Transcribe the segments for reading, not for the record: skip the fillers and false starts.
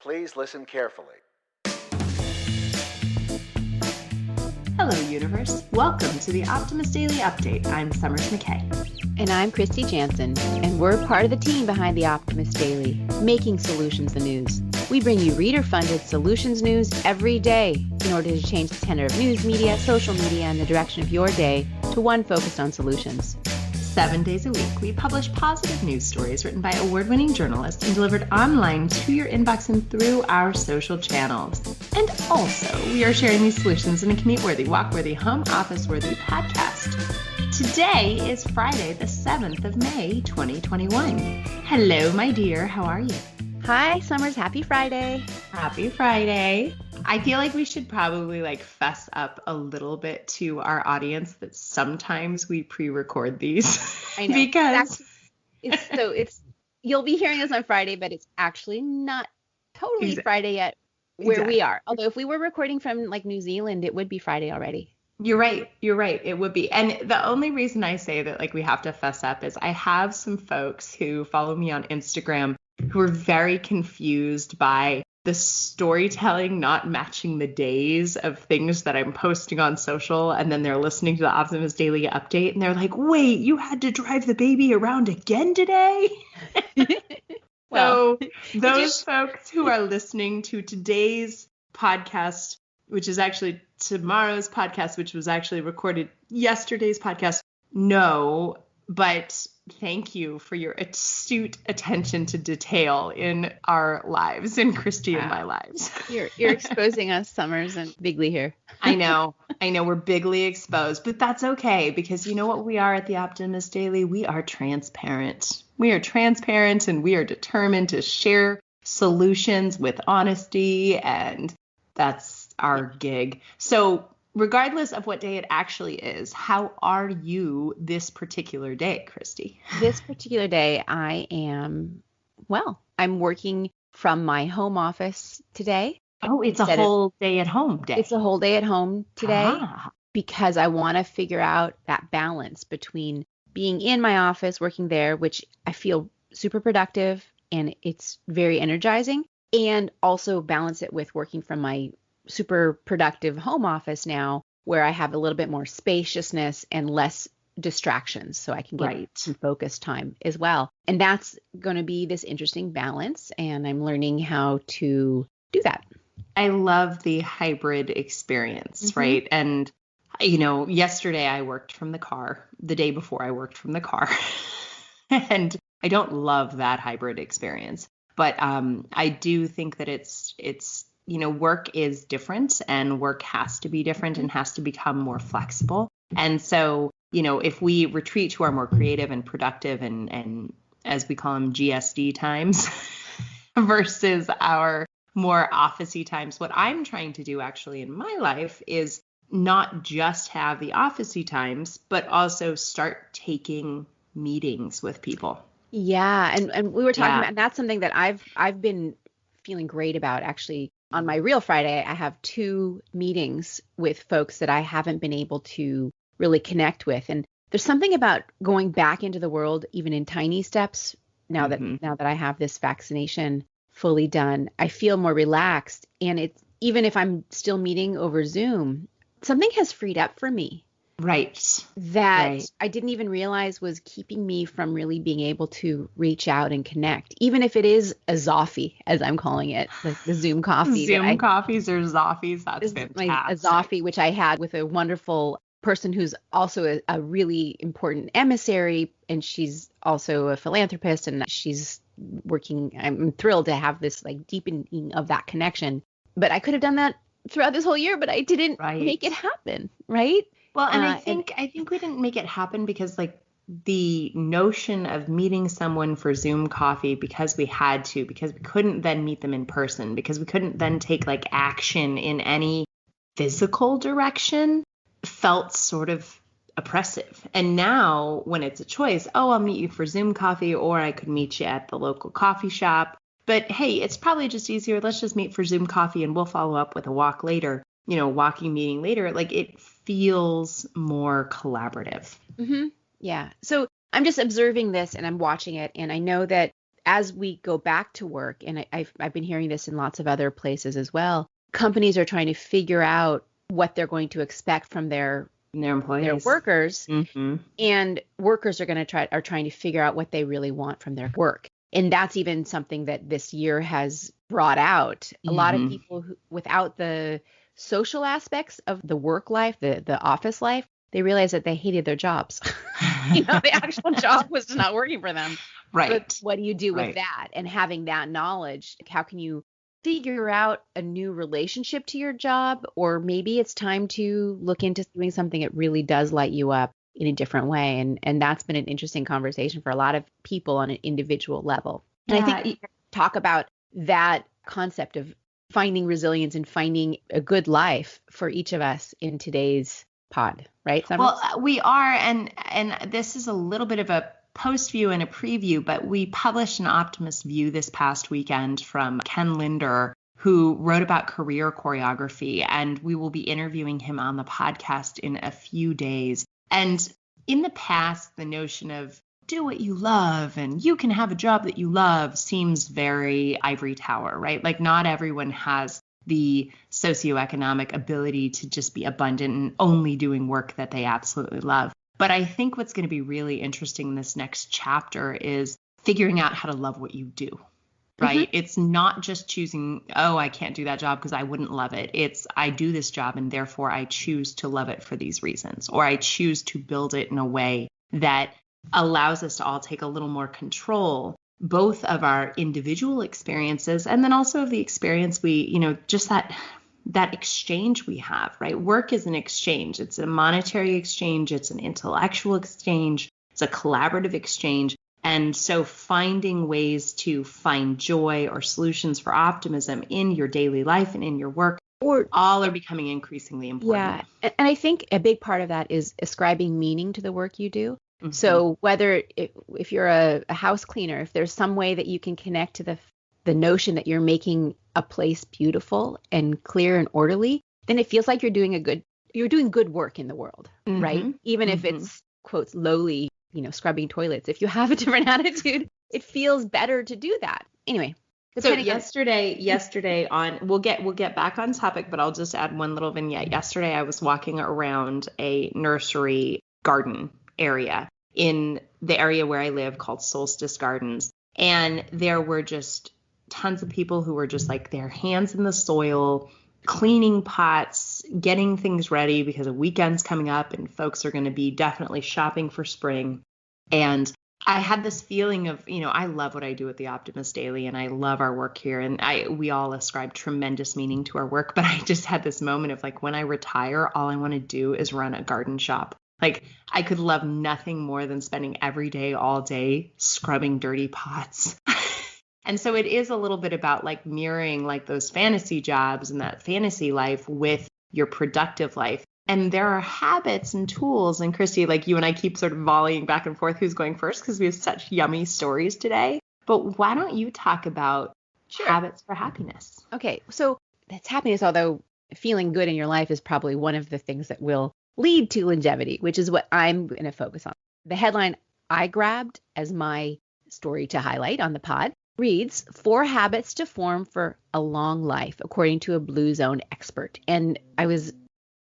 Please listen carefully. Hello, universe. Welcome to the Optimist Daily Update. I'm Summers Kristy. And I'm Kristy Jansen, and we're part of the team behind the Optimist Daily, making solutions the news. We bring you reader-funded solutions news every day in order to change the tenor of news media, social media, and the direction of your day to one focused on solutions. 7 days a week, we publish positive news stories written by award-winning journalists and delivered online to your inbox and through our social channels. And also, we are sharing these solutions in a commute-worthy, walk-worthy, home office-worthy podcast. Today is Friday, the 7th of May, 2021. Hello, my dear. How are you? Hi, Summers. Happy Friday. Happy Friday. I feel like we should probably fess up a little bit to our audience that sometimes we pre-record these. I know. Because you'll be hearing this on Friday, but it's actually not totally Friday yet where we are. Although if we were recording from New Zealand, it would be Friday already. You're right. It would be. And the only reason I say that we have to fess up is I have some folks who follow me on Instagram who are very confused by the storytelling not matching the days of things that I'm posting on social. And then they're listening to the Optimist Daily Update and they're like, wait, you had to drive the baby around again today? So those folks who are listening to today's podcast, which is actually tomorrow's podcast, which was actually recorded yesterday's podcast, no, but thank you for your astute attention to detail in our lives, in Kristy and my lives. You're exposing us, Summers and Bigly here. I know we're bigly exposed, but that's okay because you know what we are at the Optimist Daily? We are transparent. We are transparent and we are determined to share solutions with honesty, and that's our gig. So regardless of what day it actually is, how are you this particular day, Kristy? This particular day, I'm working from my home office today. Oh, it's a whole day at home day. It's a whole day at home today because I want to figure out that balance between being in my office, working there, which I feel super productive and it's very energizing, and also balance it with working from my super productive home office now where I have a little bit more spaciousness and less distractions so I can get some focus time as well. And that's going to be this interesting balance, and I'm learning how to do that. I love the hybrid experience, right? And, yesterday I worked from the car. The day before I worked from the car. And I don't love that hybrid experience. But I do think that it's work is different and work has to be different and has to become more flexible. And so, if we retreat to our more creative and productive and as we call them GSD times versus our more office-y times, what I'm trying to do actually in my life is not just have the office-y times, but also start taking meetings with people. Yeah. And we were talking about, and that's something that I've been feeling great about actually. On my real Friday, I have 2 meetings with folks that I haven't been able to really connect with. And there's something about going back into the world, even in tiny steps, now that I have this vaccination fully done, I feel more relaxed. And it's even if I'm still meeting over Zoom, something has freed up for me. Right. That I didn't even realize was keeping me from really being able to reach out and connect, even if it is a Zoffie, as I'm calling it, the Zoom coffee. Zoom coffees or Zoffies. That's fantastic. A Zoffie, which I had with a wonderful person who's also a really important emissary, and she's also a philanthropist, and she's working. I'm thrilled to have this deepening of that connection. But I could have done that throughout this whole year, but I didn't make it happen. Right. Well, and I think we didn't make it happen because the notion of meeting someone for Zoom coffee because we had to, because we couldn't then meet them in person, because we couldn't then take action in any physical direction felt sort of oppressive. And now when it's a choice, I'll meet you for Zoom coffee, or I could meet you at the local coffee shop. But hey, it's probably just easier. Let's just meet for Zoom coffee and we'll follow up with a walk later, walking meeting later. It feels more collaborative. Yeah. So I'm just observing this and I'm watching it. And I know that as we go back to work, and I've been hearing this in lots of other places as well, companies are trying to figure out what they're going to expect from their employees, their workers, mm-hmm. and workers are trying to figure out what they really want from their work. And that's even something that this year has brought out. Mm-hmm. A lot of people who, without the social aspects of the work life, the office life, they realized that they hated their jobs. The actual job was just not working for them. Right. But what do you do with that? And having that knowledge, how can you figure out a new relationship to your job? Or maybe it's time to look into doing something that really does light you up in a different way. And that's been an interesting conversation for a lot of people on an individual level. And I think we talk about that concept of finding resilience and finding a good life for each of us in today's pod, right? Summers? Well, we are, and this is a little bit of a post view and a preview, but we published an Optimist View this past weekend from Ken Linder, who wrote about career choreography, and we will be interviewing him on the podcast in a few days. And in the past, the notion of do what you love and you can have a job that you love seems very ivory tower, right? Like not everyone has the socioeconomic ability to just be abundant and only doing work that they absolutely love. But I think what's going to be really interesting in this next chapter is figuring out how to love what you do, right? Mm-hmm. It's not just choosing, oh, I can't do that job because I wouldn't love it. It's I do this job and therefore I choose to love it for these reasons, or I choose to build it in a way that allows us to all take a little more control, both of our individual experiences and then also of the experience we, just that exchange we have, right? Work is an exchange. It's a monetary exchange. It's an intellectual exchange. It's a collaborative exchange. And so finding ways to find joy or solutions for optimism in your daily life and in your work, all are becoming increasingly important. Yeah. And I think a big part of that is ascribing meaning to the work you do. Mm-hmm. So whether if you're a house cleaner, if there's some way that you can connect to the notion that you're making a place beautiful and clear and orderly, then it feels like you're doing good work in the world, mm-hmm. right? Even mm-hmm. if it's quotes lowly, scrubbing toilets. If you have a different attitude, it feels better to do that. Anyway. So yesterday we'll get back on topic, but I'll just add one little vignette. Yesterday I was walking around a nursery garden area in the area where I live called Solstice Gardens. And there were just tons of people who were just like their hands in the soil, cleaning pots, getting things ready because a weekend's coming up and folks are going to be definitely shopping for spring. And I had this feeling of, I love what I do at the Optimist Daily and I love our work here. And we all ascribe tremendous meaning to our work. But I just had this moment of like, when I retire, all I want to do is run a garden shop. Like I could love nothing more than spending every day, all day, scrubbing dirty pots. And so it is a little bit about like mirroring like those fantasy jobs and that fantasy life with your productive life. And there are habits and tools. And Kristy, like you and I keep sort of volleying back and forth who's going first because we have such yummy stories today. But why don't you talk about habits for happiness? Okay, so that's happiness, although feeling good in your life is probably one of the things that will lead to longevity, which is what I'm going to focus on. The headline I grabbed as my story to highlight on the pod reads, 4 habits to form for a long life, according to a Blue Zone expert. And I was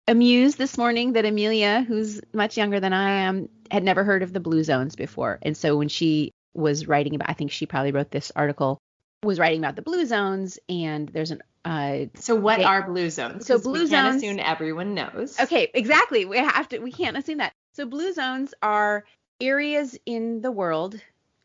amused this morning that Amelia, who's much younger than I am, had never heard of the Blue Zones before. And so when she was writing about, I think she probably wrote this article, was writing about the Blue Zones, and there's an So what are Blue Zones? So Blue Zones, can't assume everyone knows. Okay, exactly. We can't assume that. So Blue Zones are areas in the world,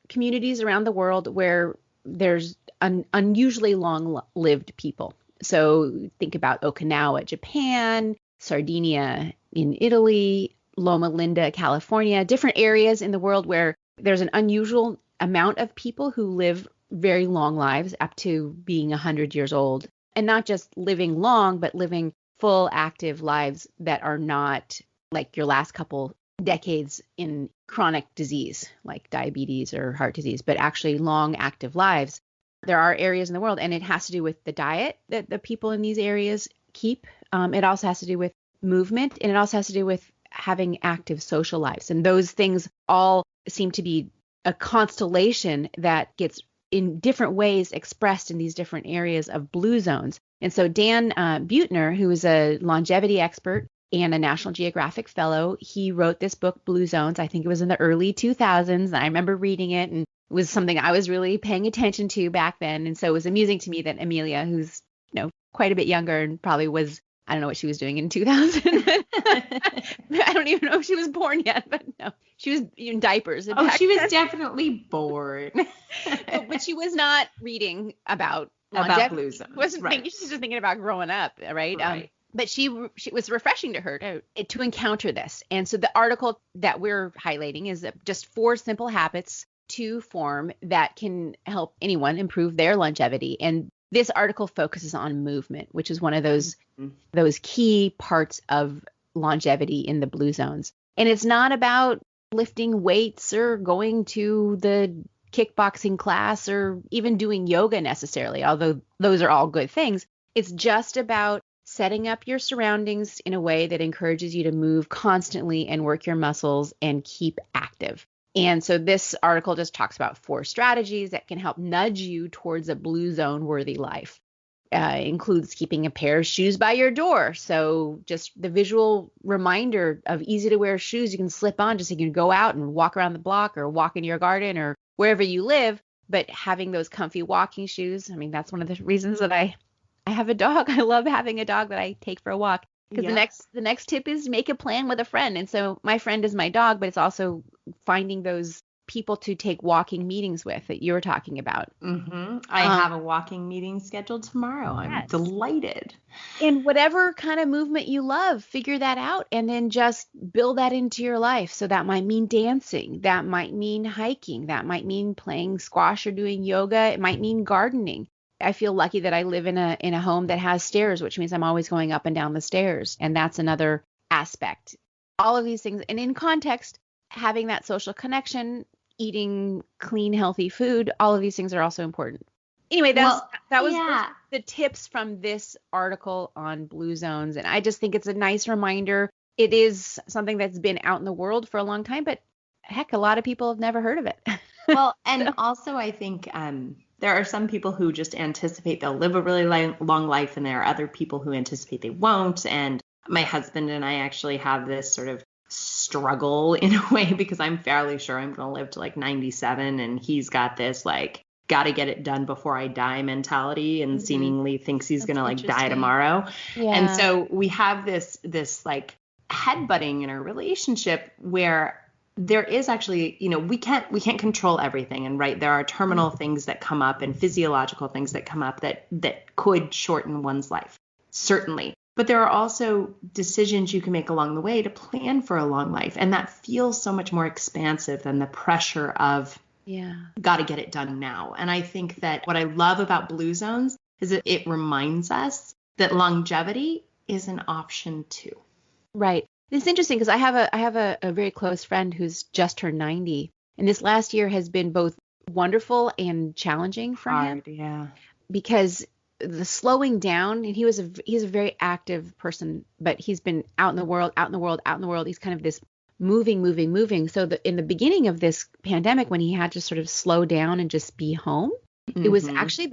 communities around the world where there's unusually long-lived people. So think about Okinawa, Japan, Sardinia in Italy, Loma Linda, California, different areas in the world where there's an unusual amount of people who live very long lives, up to being 100 years old. And not just living long, but living full, active lives that are not like your last couple decades in chronic disease, like diabetes or heart disease, but actually long, active lives. There are areas in the world, and it has to do with the diet that the people in these areas keep. It also has to do with movement, and it also has to do with having active social lives. And those things all seem to be a constellation that gets in different ways expressed in these different areas of blue zones. And so Dan Buettner, who is a longevity expert and a National Geographic fellow, he wrote this book, Blue Zones. I think it was in the early 2000s. I remember reading it, and it was something I was really paying attention to back then. And so it was amusing to me that Amelia, who's, quite a bit younger and probably was, I don't know what she was doing in 2000. I don't even know if she was born yet, but no, she was in diapers. Oh, she was definitely born. but she was not reading about blue zones. She was just thinking about growing up, right? But she was refreshing to her to encounter this. And so the article that we're highlighting is just 4 simple habits to form that can help anyone improve their longevity. And this article focuses on movement, which is one of those key parts of longevity in the blue zones. And it's not about lifting weights or going to the kickboxing class or even doing yoga necessarily, although those are all good things. It's just about setting up your surroundings in a way that encourages you to move constantly and work your muscles and keep active. And so this article just talks about 4 strategies that can help nudge you towards a blue zone worthy life. Includes keeping a pair of shoes by your door. So just the visual reminder of easy to wear shoes you can slip on just so you can go out and walk around the block or walk in your garden or wherever you live. But having those comfy walking shoes, I mean, that's one of the reasons that I have a dog. I love having a dog that I take for a walk. Because the next tip is make a plan with a friend. And so my friend is my dog, but it's also finding those people to take walking meetings with that you were talking about. Mm-hmm. I have a walking meeting scheduled tomorrow. I'm delighted. And whatever kind of movement you love, figure that out and then just build that into your life. So that might mean dancing. That might mean hiking. That might mean playing squash or doing yoga. It might mean gardening. I feel lucky that I live in a home that has stairs, which means I'm always going up and down the stairs. And that's another aspect. All of these things. And in context, having that social connection, eating clean, healthy food, all of these things are also important. Anyway, that was the tips from this article on blue zones. And I just think it's a nice reminder. It is something that's been out in the world for a long time, but heck, a lot of people have never heard of it. Well, and also I think there are some people who just anticipate they'll live a really long life, and there are other people who anticipate they won't. And my husband and I actually have this sort of struggle in a way because I'm fairly sure I'm going to live to like 97, and he's got this like got to get it done before I die mentality and seemingly thinks he's going to like die tomorrow. Yeah. And so we have this like headbutting in our relationship where there is actually, we can't control everything. And right, there are terminal things that come up and physiological things that come up that could shorten one's life, certainly. But there are also decisions you can make along the way to plan for a long life. And that feels so much more expansive than the pressure of, got to get it done now. And I think that what I love about blue zones is that it reminds us that longevity is an option too. Right. It's interesting because I have a very close friend who's just turned 90. And this last year has been both wonderful and challenging for him. Yeah. Because the slowing down, and he's a very active person, but he's been out in the world. He's kind of this moving. So in the beginning of this pandemic, when he had to sort of slow down and just be home, it was actually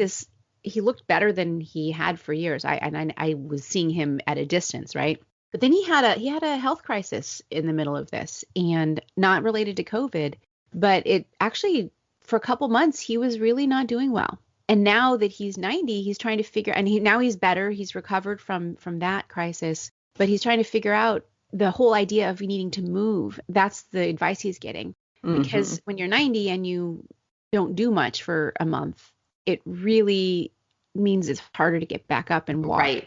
he looked better than he had for years. I was seeing him at a distance, right? But then he had a health crisis in the middle of this, and not related to COVID, but it actually for a couple months he was really not doing well. And now that he's 90, he's trying to figure, and now he's better. He's recovered from that crisis, but he's trying to figure out the whole idea of needing to move. That's the advice he's getting, because when you're 90 and you don't do much for a month, it really means it's harder to get back up and walk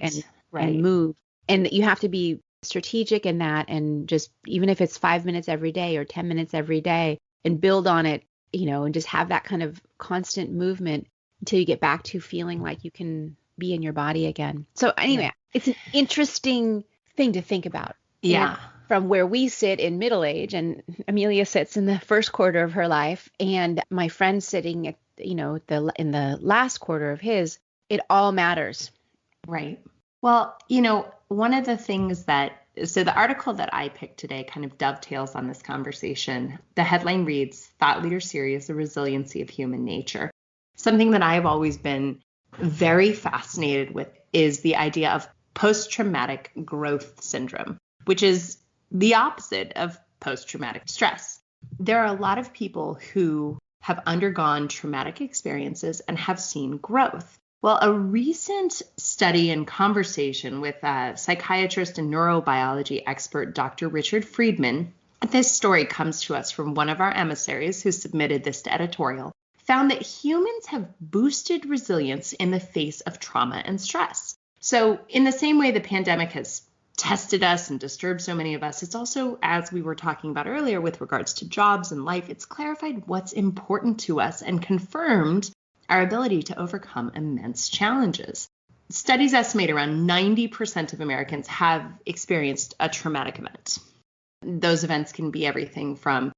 and move. And you have to be strategic in that, and just even if it's 5 minutes every day or 10 minutes every day, and build on it, and just have that kind of constant movement until you get back to feeling like you can be in your body again. So anyway, it's an interesting thing to think about. Yeah. And from where we sit in middle age, and Amelia sits in the first quarter of her life, and my friend sitting at, in the last quarter of his, it all matters. Right. Well, one of the things so the article that I picked today kind of dovetails on this conversation. The headline reads, Thought Leader Series, The Resiliency of Human Nature. Something that I've always been very fascinated with is the idea of post-traumatic growth syndrome, which is the opposite of post-traumatic stress. There are a lot of people who have undergone traumatic experiences and have seen growth. Well, a recent study and conversation with psychiatrist and neurobiology expert Dr. Richard Friedman, this story comes to us from one of our emissaries who submitted this to editorial, found that humans have boosted resilience in the face of trauma and stress. So in the same way the pandemic has tested us and disturbed so many of us, it's also, as we were talking about earlier with regards to jobs and life, it's clarified what's important to us and confirmed our ability to overcome immense challenges. Studies estimate around 90% of Americans have experienced a traumatic event. Those events can be everything from,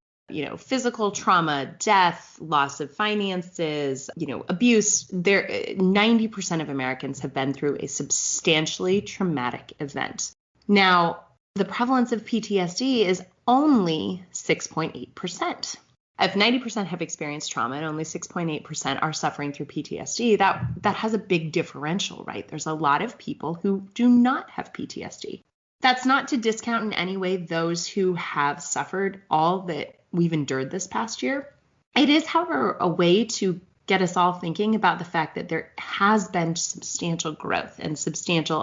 physical trauma, death, loss of finances, abuse. 90% of Americans have been through a substantially traumatic event. Now, the prevalence of PTSD is only 6.8%. If 90% have experienced trauma and only 6.8% are suffering through PTSD, that has a big differential, right? There's a lot of people who do not have PTSD. That's not to discount in any way those who have suffered all that we've endured this past year. It is, however, a way to get us all thinking about the fact that there has been substantial growth and substantial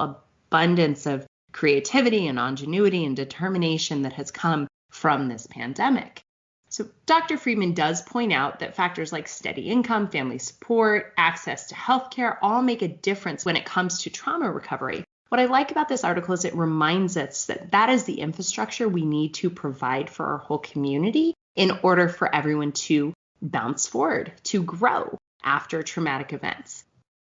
abundance of creativity and ingenuity and determination that has come from this pandemic. So Dr. Friedman does point out that factors like steady income, family support, access to healthcare all make a difference when it comes to trauma recovery. What I like about this article is it reminds us that that is the infrastructure we need to provide for our whole community in order for everyone to bounce forward, to grow after traumatic events.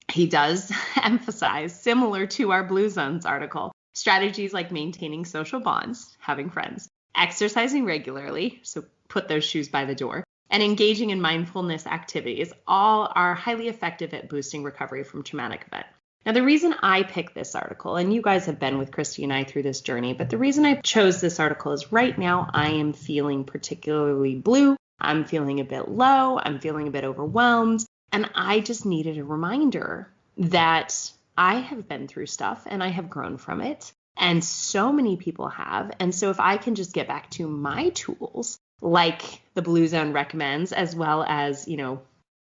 He does emphasize, similar to our Blue Zones article, strategies like maintaining social bonds, having friends, exercising regularly, so put those shoes by the door, and engaging in mindfulness activities all are highly effective at boosting recovery from traumatic event. Now, the reason I picked this article, and you guys have been with Kristy and I through this journey, but the reason I chose this article is right now I am feeling particularly blue. I'm feeling a bit low. I'm feeling a bit overwhelmed. And I just needed a reminder that I have been through stuff and I have grown from it. And so many people have. And so if I can just get back to my tools, like the Blue Zone recommends, as well as,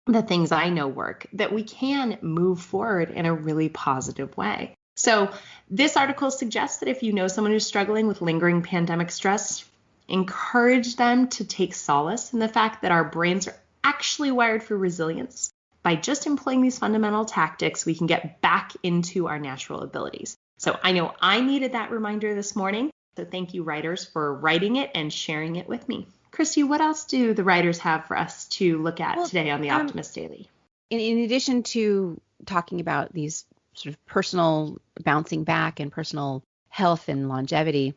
the things I know work, that we can move forward in a really positive way. So this article suggests that if you know someone who's struggling with lingering pandemic stress, encourage them to take solace in the fact that our brains are actually wired for resilience. By just employing these fundamental tactics, we can get back into our natural abilities. So I know I needed that reminder this morning. So thank you, writers, for writing it and sharing it with me. Kristy, what else do the writers have for us to look at today on the Optimist Daily? In addition to talking about these sort of personal bouncing back and personal health and longevity,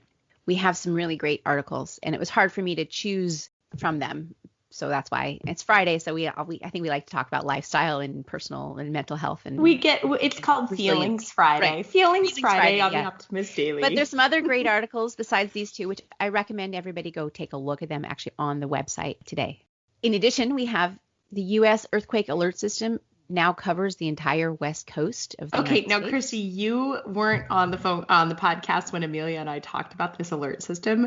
we have some really great articles, and it was hard for me to choose from them. So that's why it's Friday. So I think we like to talk about lifestyle and personal and mental health. And it's called Feelings Friday. Right. Feelings Friday on the Optimist Daily. But there's some other great articles besides these two, which I recommend everybody go take a look at them actually on the website today. In addition, we have the U.S. Earthquake Alert System now covers the entire West Coast of the United States. Kristy, you weren't on the podcast when Amelia and I talked about this alert system.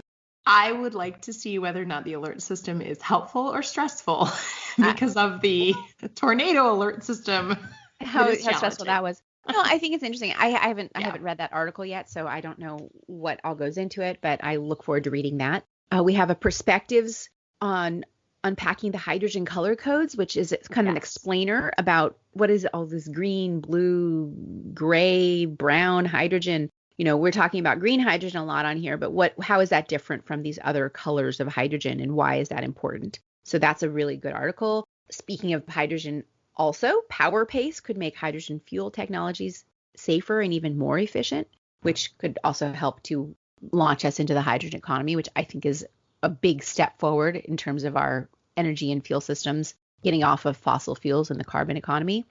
I would like to see whether or not the alert system is helpful or stressful because of the tornado alert system. How stressful that was. No, I think it's interesting. I haven't read that article yet, so I don't know what all goes into it, but I look forward to reading that. We have a perspectives on unpacking the hydrogen color codes, which is kind of an explainer about what is all this green, blue, gray, brown hydrogen. We're talking about green hydrogen a lot on here, but how is that different from these other colors of hydrogen, and why is that important? So that's a really good article. Speaking of hydrogen, also, PowerPace could make hydrogen fuel technologies safer and even more efficient, which could also help to launch us into the hydrogen economy, which I think is a big step forward in terms of our energy and fuel systems, getting off of fossil fuels and the carbon economy.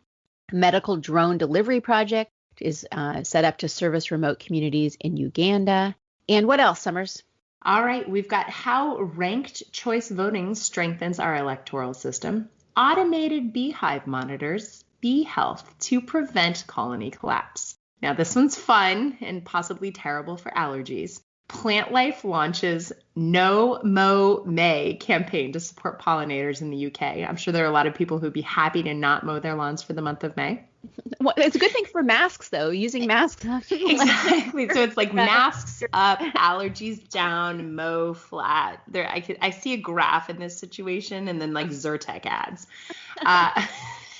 Medical drone delivery project is set up to service remote communities in Uganda. And what else, Summers? All right, we've got how ranked choice voting strengthens our electoral system. automated beehive monitors bee health to prevent colony collapse. Now, this one's fun and possibly terrible for allergies. Plant Life launches No Mow May campaign to support pollinators in the UK. I'm sure there are a lot of people who'd be happy to not mow their lawns for the month of May. Well, it's a good thing for masks, though. Using masks. Exactly. So it's like masks up, allergies down, mow flat. There, I see a graph in this situation, and then like Zyrtec ads.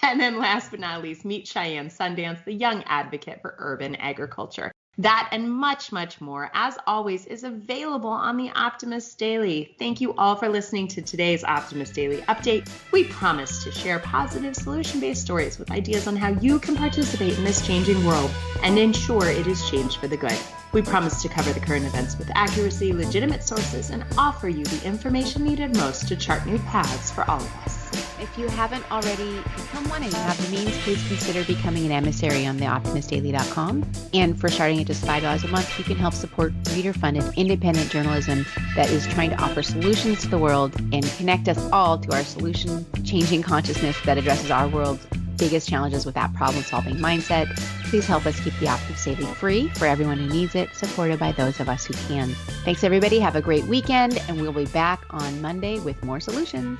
And then last but not least, meet Cheyenne Sundance, the young advocate for urban agriculture. That and much, much more, as always, is available on the Optimist Daily. Thank you all for listening to today's Optimist Daily update. We promise to share positive solution-based stories with ideas on how you can participate in this changing world and ensure it is changed for the good. We promise to cover the current events with accuracy, legitimate sources, and offer you the information needed most to chart new paths for all of us. If you haven't already become one and you have the means, please consider becoming an emissary on the optimistdaily.com. And for starting at just $5 a month, you can help support reader-funded independent journalism that is trying to offer solutions to the world and connect us all to our solution-changing consciousness that addresses our world's biggest challenges with that problem-solving mindset. Please help us keep the Optimist Daily free for everyone who needs it, supported by those of us who can. Thanks, everybody. Have a great weekend, and we'll be back on Monday with more solutions.